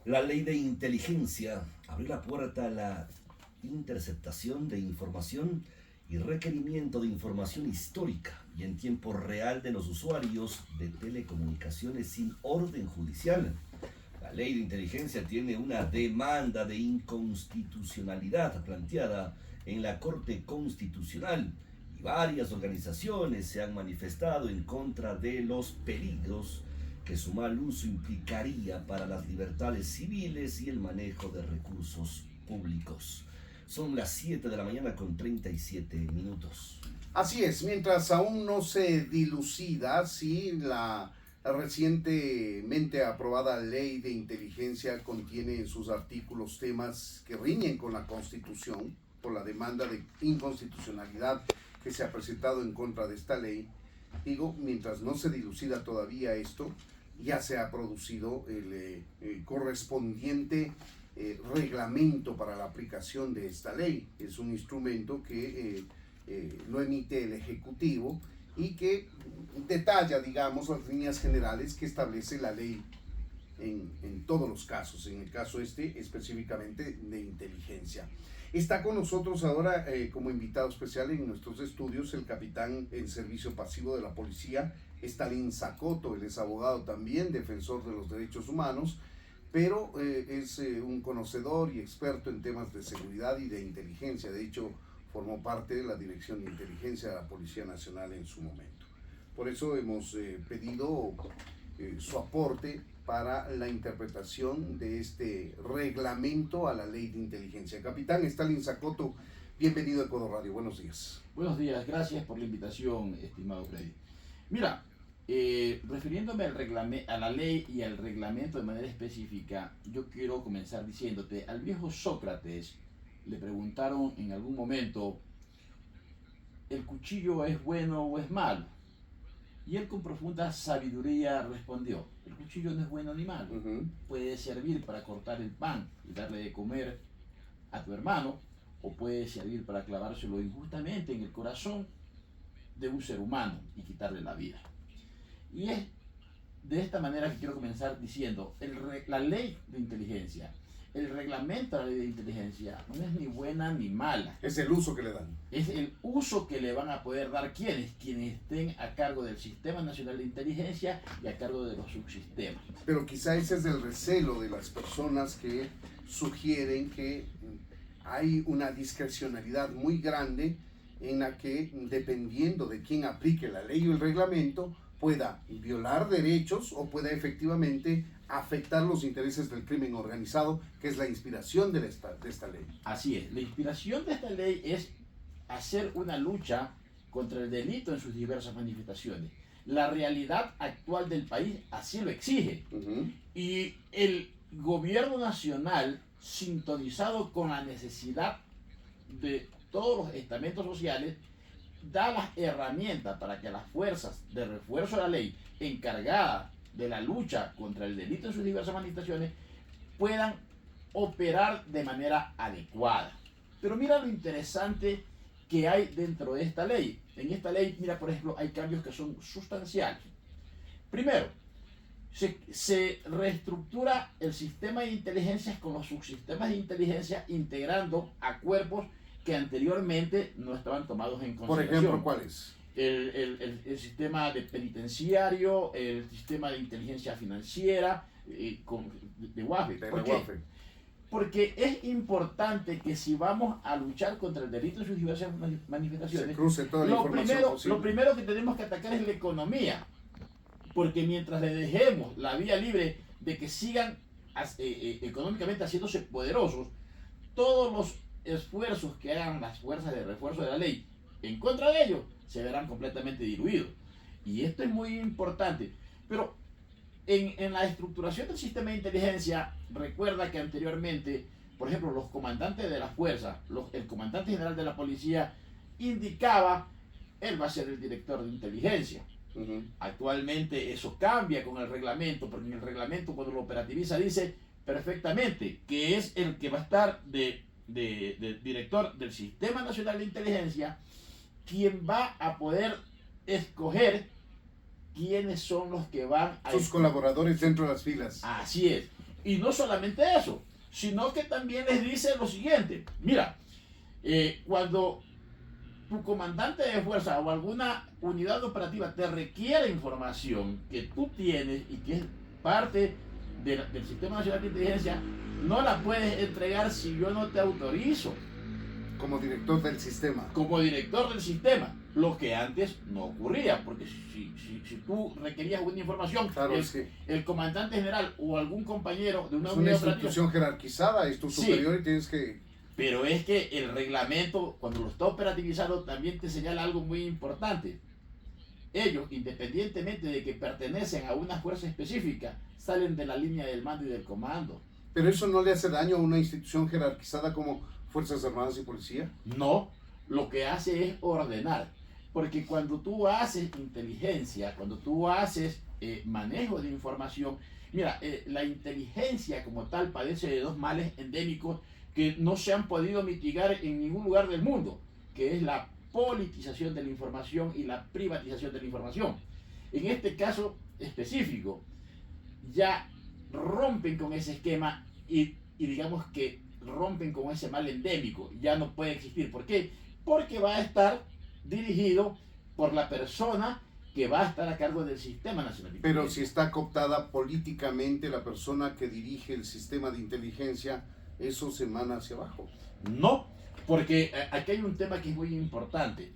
La ley de inteligencia abrió la puerta a la interceptación de información y requerimiento de información histórica y en tiempo real de los usuarios de telecomunicaciones sin orden judicial. La ley de inteligencia tiene una demanda de inconstitucionalidad planteada en la Corte Constitucional y varias organizaciones se han manifestado en contra de los peligros que su mal uso implicaría para las libertades civiles y el manejo de recursos públicos. Son las 7 de la mañana con 37 minutos. Así es, mientras aún no se dilucida si la recientemente aprobada ley de inteligencia contiene en sus artículos temas que riñen con la Constitución por la demanda de inconstitucionalidad que se ha presentado en contra de esta ley. Digo, mientras no se dilucida todavía esto, ya se ha producido el correspondiente reglamento para la aplicación de esta ley. Es un instrumento que lo emite el Ejecutivo y que detalla, digamos, las líneas generales que establece la ley en todos los casos, en el caso específicamente de inteligencia. Está con nosotros ahora como invitado especial en nuestros estudios el capitán en servicio pasivo de la policía, Stalin Zacoto. Él es abogado también, defensor de los derechos humanos, pero es un conocedor y experto en temas de seguridad y de inteligencia. De hecho, formó parte de la Dirección de Inteligencia de la Policía Nacional en su momento. Por eso hemos pedido su aporte para la interpretación de este reglamento a la ley de inteligencia. Capitán Stalin Zacoto, bienvenido a Ecuador Radio. Buenos días. Buenos días, gracias por la invitación, estimado Freddy. Mira, refiriéndome a la ley y al reglamento de manera específica, yo quiero comenzar diciéndote, al viejo Sócrates le preguntaron en algún momento, ¿el cuchillo es bueno o es malo? Y él con profunda sabiduría respondió, el cuchillo no es bueno ni malo, puede servir para cortar el pan y darle de comer a tu hermano, o puede servir para clavárselo injustamente en el corazón de un ser humano y quitarle la vida. Y es de esta manera que quiero comenzar diciendo, la ley de inteligencia, el reglamento de la ley de inteligencia no es ni buena ni mala. Es el uso que le dan. Es el uso que le van a poder dar quienes estén a cargo del Sistema Nacional de Inteligencia y a cargo de los subsistemas. Pero quizá ese es el recelo de las personas que sugieren que hay una discrecionalidad muy grande en la que, dependiendo de quién aplique la ley o el reglamento, pueda violar derechos o pueda efectivamente afectar los intereses del crimen organizado, que es la inspiración de esta ley. Así es, la inspiración de esta ley es hacer una lucha contra el delito en sus diversas manifestaciones. La realidad actual del país así lo exige. Y el gobierno nacional, sintonizado con la necesidad de todos los estamentos sociales, da las herramientas para que las fuerzas de refuerzo de la ley encargadas de la lucha contra el delito en sus diversas manifestaciones puedan operar de manera adecuada. Pero mira lo interesante que hay dentro de esta ley. En esta ley, mira, por ejemplo, hay cambios que son sustanciales. Primero, se reestructura el sistema de inteligencia con los subsistemas de inteligencia, integrando a cuerpos que anteriormente no estaban tomados en consideración. Por ejemplo, ¿cuáles? El sistema de penitenciario, el sistema de inteligencia financiera, de WAFE. ¿Por qué? Porque es importante que si vamos a luchar contra el delito en sus diversas manifestaciones, lo primero que tenemos que atacar es la economía. Porque mientras le dejemos la vía libre de que sigan económicamente haciéndose poderosos, todos los esfuerzos que hagan las fuerzas de refuerzo de la ley en contra de ellos se verán completamente diluidos. Y esto es muy importante. Pero en la estructuración del sistema de inteligencia, recuerda que anteriormente, por ejemplo, los comandantes de la fuerza, el comandante general de la policía indicaba, él va a ser el director de inteligencia. Actualmente eso cambia con el reglamento, porque en el reglamento cuando lo operativiza dice perfectamente que es el que va a estar de director del Sistema Nacional de Inteligencia quien va a poder escoger quiénes son los que van a... Sus colaboradores dentro de las filas. Así es. Y no solamente eso, sino que también les dice lo siguiente: mira, cuando tu comandante de fuerza o alguna unidad operativa te requiere información que tú tienes y que es parte del Sistema Nacional de Inteligencia, no la puedes entregar si yo no te autorizo. Como director del sistema. Como director del sistema, lo que antes no ocurría, porque si tú requerías una información, claro, el comandante general o algún compañero de una es unidad una institución jerarquizada, es tu superior, sí, y tienes que... Pero es que el reglamento, cuando lo está operativizando, también te señala algo muy importante. Ellos, independientemente de que pertenecen a una fuerza específica, salen de la línea del mando y del comando. ¿Pero eso no le hace daño a una institución jerarquizada como Fuerzas Armadas y Policía? No, lo que hace es ordenar. Porque cuando tú haces inteligencia, cuando tú haces manejo de información, mira, la inteligencia como tal padece de dos males endémicos que no se han podido mitigar en ningún lugar del mundo, que es la politización de la información y la privatización de la información. En este caso específico, ya rompen con ese esquema y digamos que rompen con ese mal endémico, ya no puede existir. ¿Por qué? Porque va a estar dirigido por la persona que va a estar a cargo del Sistema Nacional de Inteligencia. Pero si está cooptada políticamente la persona que dirige el sistema de inteligencia, ¿eso se emana hacia abajo? No, porque aquí hay un tema que es muy importante.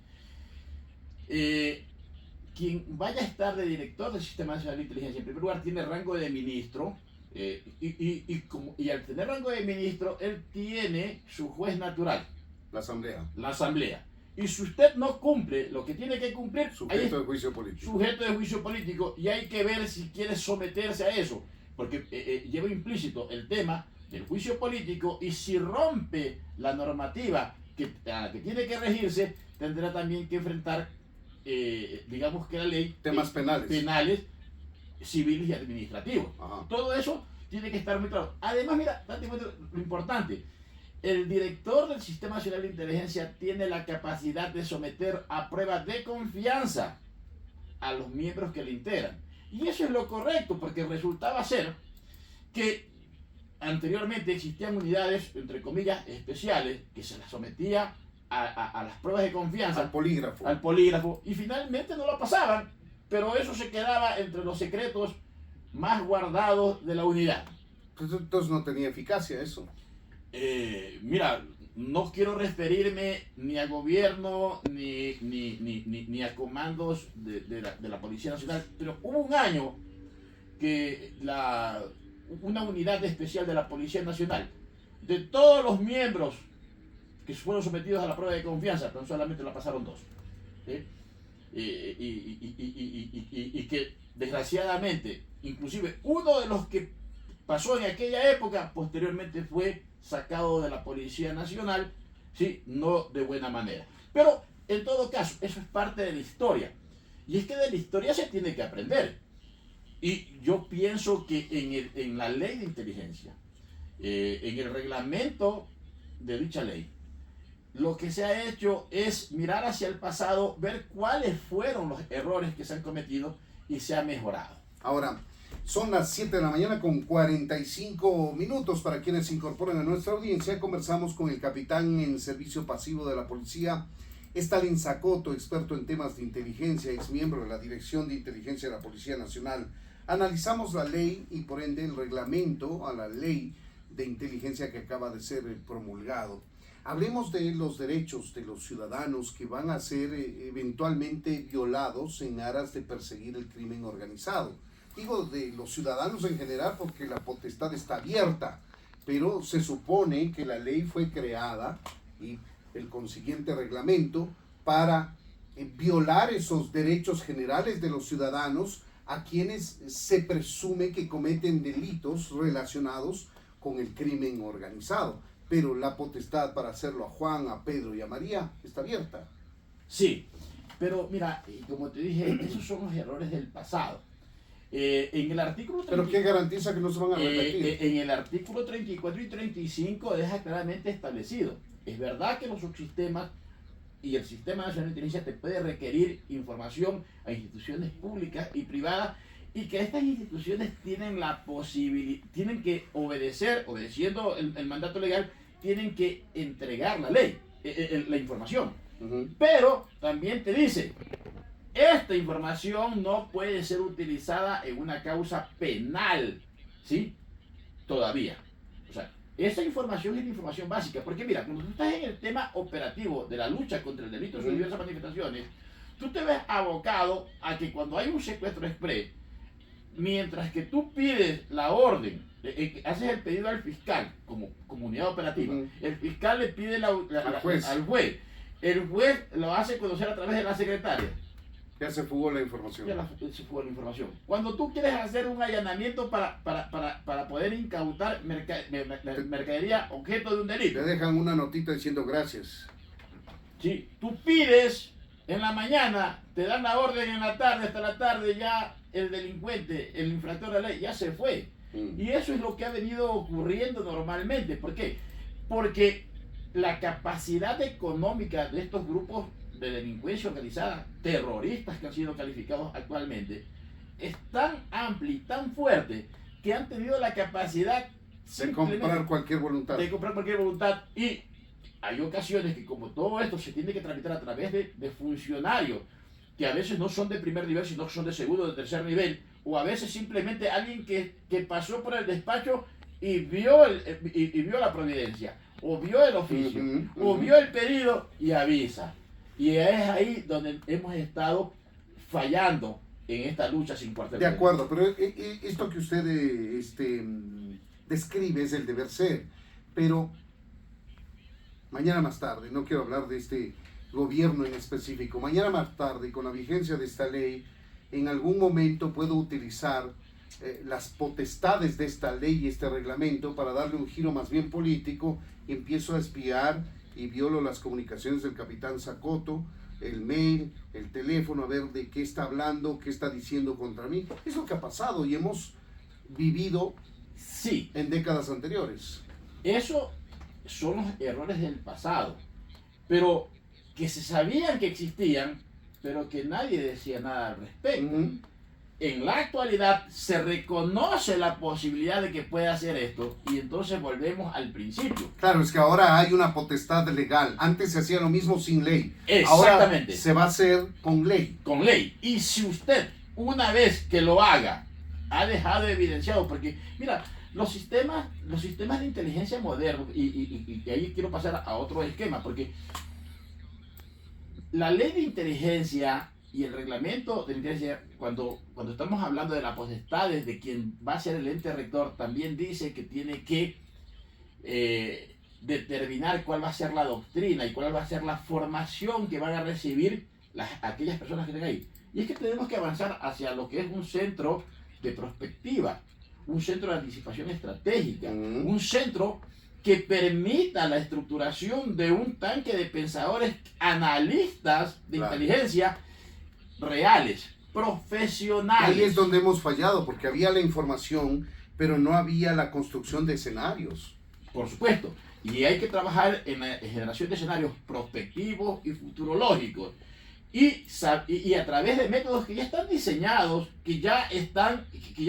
Quien vaya a estar de director del Sistema Nacional de Inteligencia, en primer lugar, tiene rango de ministro, y al tener rango de ministro, él tiene su juez natural. La Asamblea. La Asamblea. Y si usted no cumple lo que tiene que cumplir, sujeto de juicio político. Sujeto de juicio político, y hay que ver si quiere someterse a eso, porque lleva implícito el tema del juicio político, y si rompe la normativa a la que tiene que regirse, tendrá también que enfrentar, digamos que la ley, temas penales, civiles y administrativos. Ajá. Todo eso tiene que estar muy claro. Además, mira, date cuenta lo importante: el director del Sistema Nacional de Inteligencia tiene la capacidad de someter a pruebas de confianza a los miembros que le integran. Y eso es lo correcto, porque resultaba ser que anteriormente existían unidades, entre comillas, especiales, que se las sometía a las pruebas de confianza. Al polígrafo. Y finalmente no lo pasaban, pero eso se quedaba entre los secretos más guardados de la unidad. Entonces no tenía eficacia eso. Mira, no quiero referirme ni a gobierno ni a comandos de la Policía Nacional, pero hubo un año que una unidad especial de la Policía Nacional, de todos los miembros que fueron sometidos a la prueba de confianza, tan solamente la pasaron 2. Y que desgraciadamente, inclusive uno de los que pasó en aquella época, posteriormente fue sacado de la Policía Nacional, ¿sí? No de buena manera. Pero en todo caso, eso es parte de la historia. Y es que de la historia se tiene que aprender. Y yo pienso que en la ley de inteligencia, en el reglamento de dicha ley, lo que se ha hecho es mirar hacia el pasado, ver cuáles fueron los errores que se han cometido y se ha mejorado. Ahora, son las 7 de la mañana con 45 minutos. Para quienes se incorporan a nuestra audiencia, conversamos con el capitán en servicio pasivo de la policía, Stalin Zacoto, experto en temas de inteligencia, ex miembro de la Dirección de Inteligencia de la Policía Nacional. Analizamos la ley y por ende el reglamento a la ley de inteligencia que acaba de ser promulgado. Hablemos de los derechos de los ciudadanos que van a ser eventualmente violados en aras de perseguir el crimen organizado. Digo de los ciudadanos en general porque la potestad está abierta, pero se supone que la ley fue creada y el consiguiente reglamento para violar esos derechos generales de los ciudadanos a quienes se presume que cometen delitos relacionados con el crimen organizado. Pero la potestad para hacerlo a Juan, a Pedro y a María está abierta. Sí, pero mira, como te dije, esos son los errores del pasado. En el artículo 30, ¿pero qué garantiza que no se van a repetir? En el artículo 34 y 35 deja claramente establecido. Es verdad que los subsistemas y el Sistema Nacional de Inteligencia te puede requerir información a instituciones públicas y privadas y que estas instituciones tienen la posibilidad, tienen que obedeciendo el mandato legal, tienen que entregar la ley, la información. Pero también te dice, esta información no puede ser utilizada en una causa penal, ¿sí? Todavía. O sea, esa información es la información básica, porque mira, cuando tú estás en el tema operativo de la lucha contra el delito en sus diversas manifestaciones, tú te ves abocado a que cuando hay un secuestro exprés, mientras que tú pides la orden, haces el pedido al fiscal como comunidad operativa, el fiscal le pide al juez, el juez lo hace conocer a través de la secretaria. Ya se fugó la información. Se fugó la información. Cuando tú quieres hacer un allanamiento para poder incautar mercadería objeto de un delito, te dejan una notita diciendo gracias. Sí, tú pides en la mañana, te dan la orden en la tarde, hasta la tarde ya el delincuente, el infractor de la ley ya se fue. Y eso es lo que ha venido ocurriendo normalmente. ¿Por qué? Porque la capacidad económica de estos grupos de delincuencia organizada, terroristas que han sido calificados actualmente, es tan amplia y tan fuerte que han tenido la capacidad de comprar cualquier voluntad. Y hay ocasiones que como todo esto se tiene que tramitar a través de funcionarios que a veces no son de primer nivel, sino que son de segundo o de tercer nivel, o a veces simplemente alguien que pasó por el despacho y vio la providencia, o vio el oficio, o vio el pedido y avisa. Y es ahí donde hemos estado fallando en esta lucha sin cuartel. De acuerdo, pero esto que usted describe es el deber ser. Pero mañana más tarde, no quiero hablar de este gobierno en específico, mañana más tarde, con la vigencia de esta ley, en algún momento puedo utilizar las potestades de esta ley y este reglamento para darle un giro más bien político, y empiezo a espiar y violo las comunicaciones del capitán Zacoto, el mail, el teléfono, a ver de qué está hablando, qué está diciendo contra mí. Es lo que ha pasado y hemos vivido en décadas anteriores. Eso son los errores del pasado, pero que se sabían que existían, pero que nadie decía nada al respecto. En la actualidad se reconoce la posibilidad de que pueda hacer esto y entonces volvemos al principio. Claro, es que ahora hay una potestad legal. Antes se hacía lo mismo sin ley. Exactamente. Ahora se va a hacer con ley. Con ley. Y si usted, una vez que lo haga, ha dejado evidenciado, porque mira, los sistemas de inteligencia modernos, y ahí quiero pasar a otro esquema, porque la ley de inteligencia y el reglamento de inteligencia, cuando estamos hablando de las potestades de quien va a ser el ente rector, también dice que tiene que determinar cuál va a ser la doctrina y cuál va a ser la formación que van a recibir aquellas personas que estén ahí. Y es que tenemos que avanzar hacia lo que es un centro de prospectiva, un centro de anticipación estratégica, un centro que permita la estructuración de un tanque de pensadores, analistas de inteligencia reales, profesionales. Ahí es donde hemos fallado, porque había la información, pero no había la construcción de escenarios. Por supuesto, y hay que trabajar en la generación de escenarios prospectivos y futurológicos. Y a través de métodos que ya están diseñados, que ya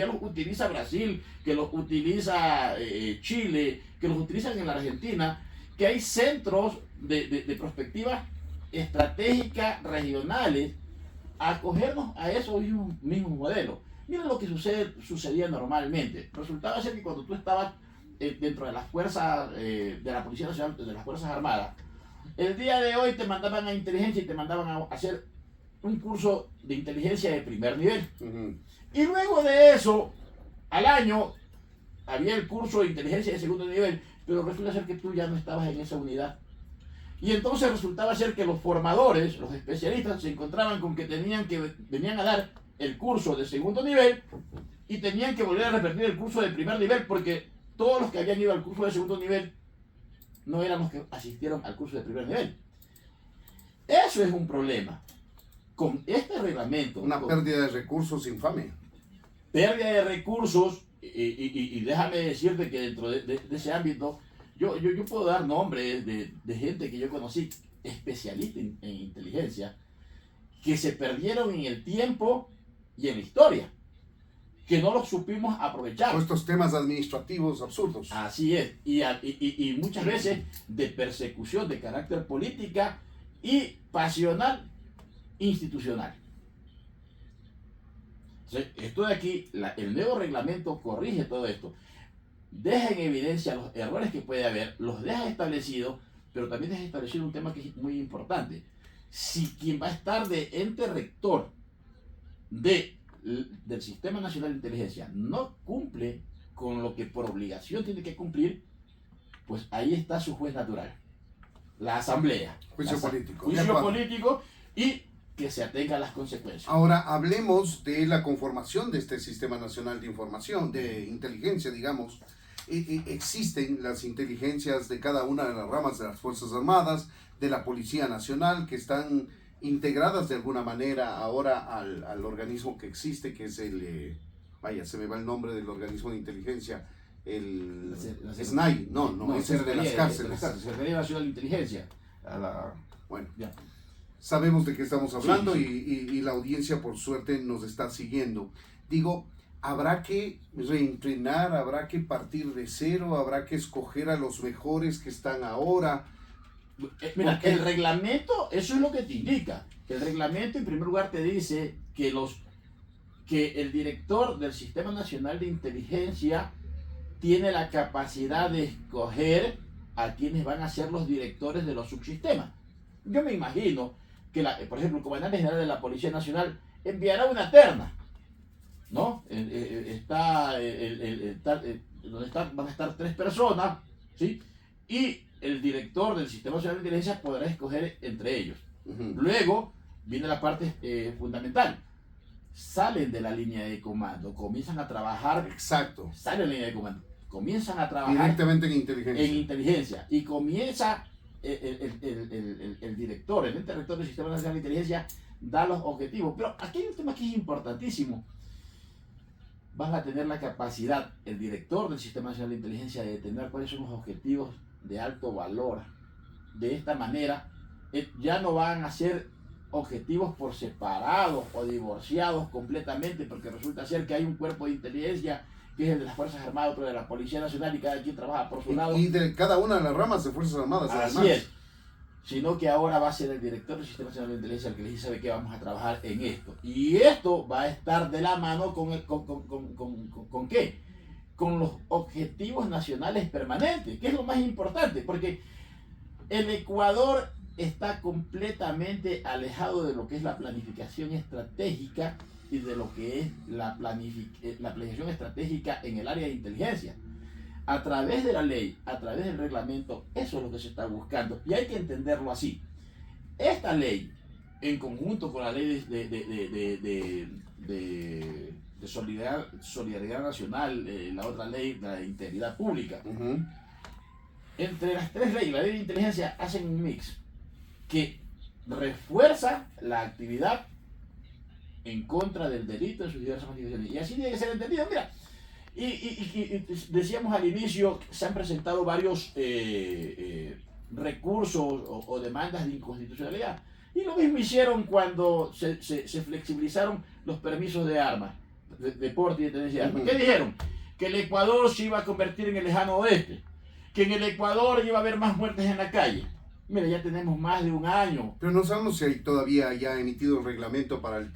los utiliza Brasil, que los utiliza Chile, que los utilizan en la Argentina, que hay centros de perspectivas estratégicas regionales, a acogernos a esos mismos modelos. Mira lo que sucedía normalmente. Resultaba ser que cuando tú estabas dentro de las fuerzas de la Policía Nacional, de las Fuerzas Armadas, el día de hoy te mandaban a inteligencia y te mandaban a hacer un curso de inteligencia de primer nivel. Y luego de eso, al año, había el curso de inteligencia de segundo nivel, pero resulta ser que tú ya no estabas en esa unidad. Y entonces resultaba ser que los formadores, los especialistas, se encontraban con que venían a dar el curso de segundo nivel y tenían que volver a repetir el curso de primer nivel, porque todos los que habían ido al curso de segundo nivel no eran los que asistieron al curso de primer nivel. Eso es un problema. Con este reglamento... Una pérdida de recursos infame. Pérdida de recursos, y déjame decirte que dentro de ese ámbito, yo puedo dar nombres de gente que yo conocí, especialista en inteligencia, que se perdieron en el tiempo y en la historia. que no los supimos aprovechar. O estos temas administrativos absurdos. Así es, y muchas veces de persecución de carácter política y pasional institucional. Entonces, esto de aquí, el nuevo reglamento corrige todo esto, deja en evidencia los errores que puede haber, los deja establecidos, pero también deja establecido un tema que es muy importante. Si quien va a estar de ente rector del Sistema Nacional de Inteligencia no cumple con lo que por obligación tiene que cumplir, pues ahí está su juez natural, la Asamblea. Juicio político. Juicio político y que se atenga a las consecuencias. Ahora hablemos de la conformación de este Sistema Nacional de Información, de inteligencia, digamos. Existen las inteligencias de cada una de las ramas de las Fuerzas Armadas, de la Policía Nacional, que están integradas de alguna manera ahora al organismo que existe, que es el, se me va el nombre del organismo de inteligencia, el SNAI, no, ese es de las cárceles. Secretaría Nacional de Inteligencia. Bueno, ya. Sabemos de qué estamos hablando. Sí. Y la audiencia por suerte nos está siguiendo. Digo, habrá que reentrenar, habrá que partir de cero, habrá que escoger a los mejores que están ahora. Mira, el reglamento, eso es lo que te indica. El reglamento en primer lugar te dice que el director del Sistema Nacional de Inteligencia tiene la capacidad de escoger a quienes van a ser los directores de los subsistemas. Yo me imagino que, por ejemplo, el comandante general de la Policía Nacional enviará una terna, ¿no? Van a estar 3 personas, ¿sí? Y el director del Sistema Nacional de Inteligencia podrá escoger entre ellos. Luego viene la parte fundamental. Salen de la línea de comando, comienzan a trabajar. Exacto. Salen de la línea de comando, comienzan a trabajar directamente en inteligencia. Y comienza el director, el ente rector del Sistema Nacional de Inteligencia, da los objetivos. Pero aquí hay un tema que es importantísimo. Van a tener la capacidad, el director del Sistema Nacional de Inteligencia, de determinar cuáles son los objetivos de alto valor. De esta manera, ya no van a ser objetivos por separados o divorciados completamente, porque resulta ser que hay un cuerpo de inteligencia que es el de las Fuerzas Armadas, otro de la Policía Nacional, y cada quien trabaja por su lado. Y de cada una de las ramas de Fuerzas Armadas, Así además. es. Sino que ahora va a ser el director del Sistema Nacional de Inteligencia el que les dice, sabe que vamos a trabajar en esto. Y esto va a estar de la mano con ¿qué? Con los objetivos nacionales permanentes, que es lo más importante, porque el Ecuador está completamente alejado de lo que es la planificación estratégica y de lo que es la planificación estratégica en el área de inteligencia. A través de la ley, a través del reglamento, eso es lo que se está buscando. Y hay que entenderlo así. Esta ley, en conjunto con la ley de solidaridad nacional, la otra ley, la de integridad pública, entre las 3 leyes, la ley de inteligencia, hacen un mix que refuerza la actividad en contra del delito en sus diversas manifestaciones. Y así tiene que ser entendido. Mira, y decíamos al inicio, se han presentado varios recursos o demandas de inconstitucionalidad. Y lo mismo hicieron cuando se flexibilizaron los permisos de armas, de porte y de tenencia de armas. ¿Qué dijeron? Que el Ecuador se iba a convertir en el lejano oeste, que en el Ecuador iba a haber más muertes en la calle. Mira, ya tenemos más de un año. Pero no sabemos si hay todavía ya emitido el reglamento para el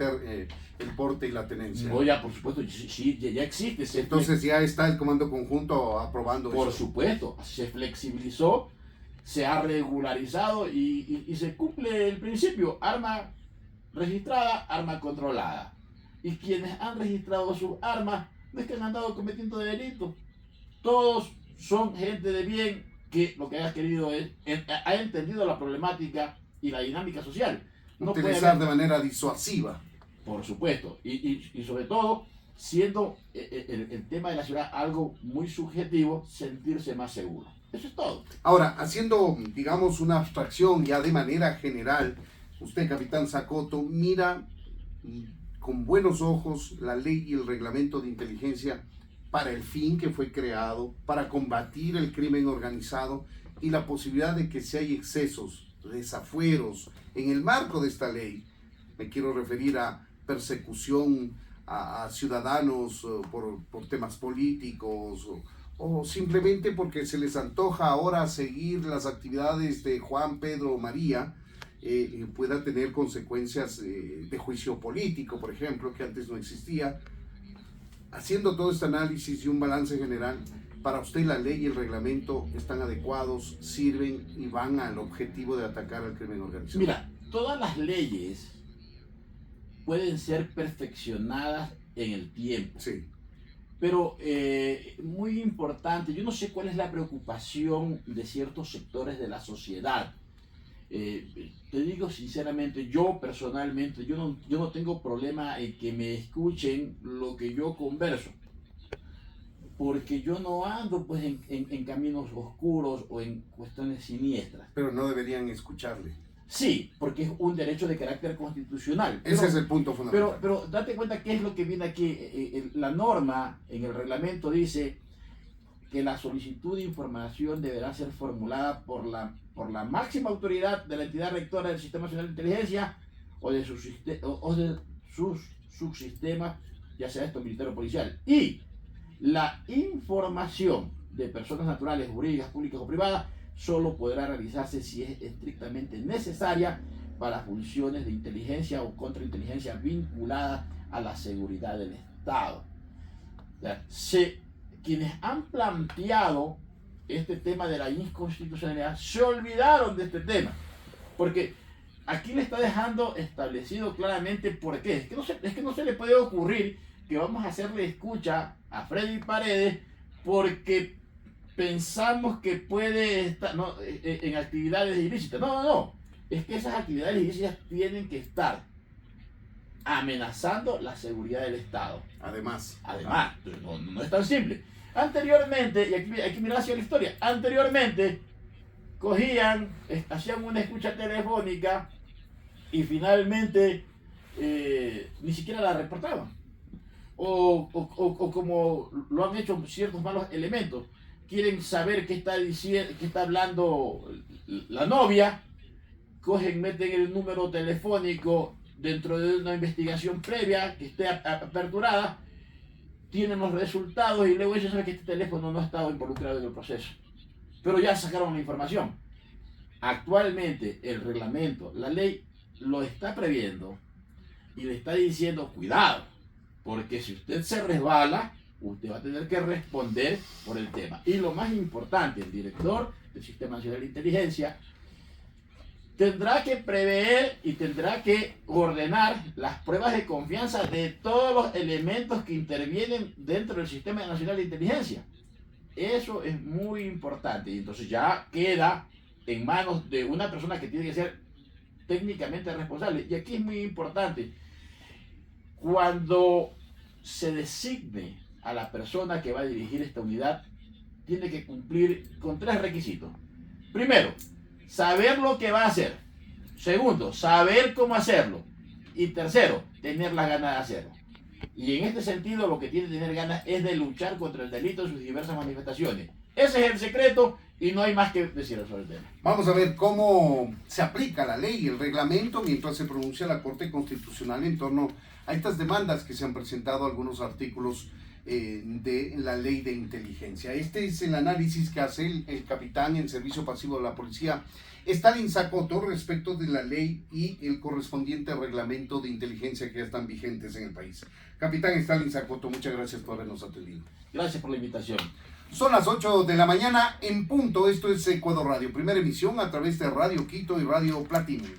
porte y la tenencia. No, ya por supuesto, sí, ya existe. Entonces ya está el Comando Conjunto aprobando eso. Por supuesto, se flexibilizó, se ha regularizado y se cumple el principio, arma registrada, arma controlada. Y quienes han registrado sus armas no es que han andado cometiendo delitos. Todos son gente de bien, que lo que ha querido es, ha entendido la problemática y la dinámica social. No utilizar de manera disuasiva. Por supuesto, y sobre todo, siendo el tema de la ciudad algo muy subjetivo, sentirse más seguro. Eso es todo. Ahora, haciendo, digamos, una abstracción ya de manera general, usted, capitán Zacoto, mira con buenos ojos la ley y el reglamento de inteligencia para el fin que fue creado, para combatir el crimen organizado y la posibilidad de que si hay excesos, desafueros en el marco de esta ley, me quiero referir a persecución a ciudadanos por temas políticos o simplemente porque se les antoja ahora seguir las actividades de Juan, Pedro o María, pueda tener consecuencias de juicio político, por ejemplo, que antes no existía. Haciendo todo este análisis y un balance general, para usted la ley y el reglamento están adecuados, sirven y van al objetivo de atacar al crimen organizado. Mira, todas las leyes pueden ser perfeccionadas en el tiempo. Sí. Pero muy importante, yo no sé cuál es la preocupación de ciertos sectores de la sociedad. Te digo sinceramente, yo personalmente, yo no tengo problema en que me escuchen lo que yo converso, porque yo no ando pues en caminos oscuros o en cuestiones siniestras. Pero no deberían escucharle. Sí, porque es un derecho de carácter constitucional. Pero, ese es el punto fundamental. Pero date cuenta qué es lo que viene aquí. La norma en el reglamento dice que la solicitud de información deberá ser formulada por la máxima autoridad de la entidad rectora del Sistema Nacional de Inteligencia o de sus subsistemas, ya sea esto militar o policial. Y la información de personas naturales, jurídicas, públicas o privadas solo podrá realizarse si es estrictamente necesaria para funciones de inteligencia o contrainteligencia vinculadas a la seguridad del Estado. O sea, quienes han planteado este tema de la inconstitucionalidad se olvidaron de este tema, porque aquí le está dejando establecido claramente por qué. Es que no se le puede ocurrir que vamos a hacerle escucha a Freddy Paredes porque pensamos que puede estar en actividades ilícitas. No. Es que esas actividades ilícitas tienen que estar amenazando la seguridad del Estado. Además, no es tan simple. Anteriormente, y aquí mira hacia la historia, anteriormente hacían una escucha telefónica y finalmente ni siquiera la reportaban. O como lo han hecho ciertos malos elementos, quieren saber qué está diciendo, qué está hablando la novia, meten el número telefónico dentro de una investigación previa que esté aperturada, tienen los resultados y luego ellos saben que este teléfono no ha estado involucrado en el proceso. Pero ya sacaron la información. Actualmente el reglamento, la ley lo está previendo y le está diciendo cuidado, porque si usted se resbala, usted va a tener que responder por el tema. Y lo más importante, el director del Sistema Nacional de Inteligencia tendrá que prever y tendrá que ordenar las pruebas de confianza de todos los elementos que intervienen dentro del Sistema Nacional de Inteligencia. Eso es muy importante y entonces ya queda en manos de una persona que tiene que ser técnicamente responsable. Y aquí es muy importante, cuando se designe a la persona que va a dirigir esta unidad, tiene que cumplir con 3 requisitos. Primero, saber lo que va a hacer. Segundo, saber cómo hacerlo. Y tercero, tener las ganas de hacerlo. Y en este sentido, lo que tiene que tener ganas es de luchar contra el delito en sus diversas manifestaciones. Ese es el secreto y no hay más que decir sobre el tema. Vamos a ver cómo se aplica la ley y el reglamento mientras se pronuncia la Corte Constitucional en torno a estas demandas que se han presentado algunos artículos de la ley de inteligencia. Este es el análisis que hace el capitán en servicio pasivo de la policía, Stalin Zacoto, respecto de la ley y el correspondiente reglamento de inteligencia que ya están vigentes en el país. Capitán Stalin Zacoto, muchas gracias por habernos atendido. Gracias por la invitación. Son las 8 de la mañana en punto. Esto es Ecuador Radio, primera emisión a través de Radio Quito y Radio Platinum.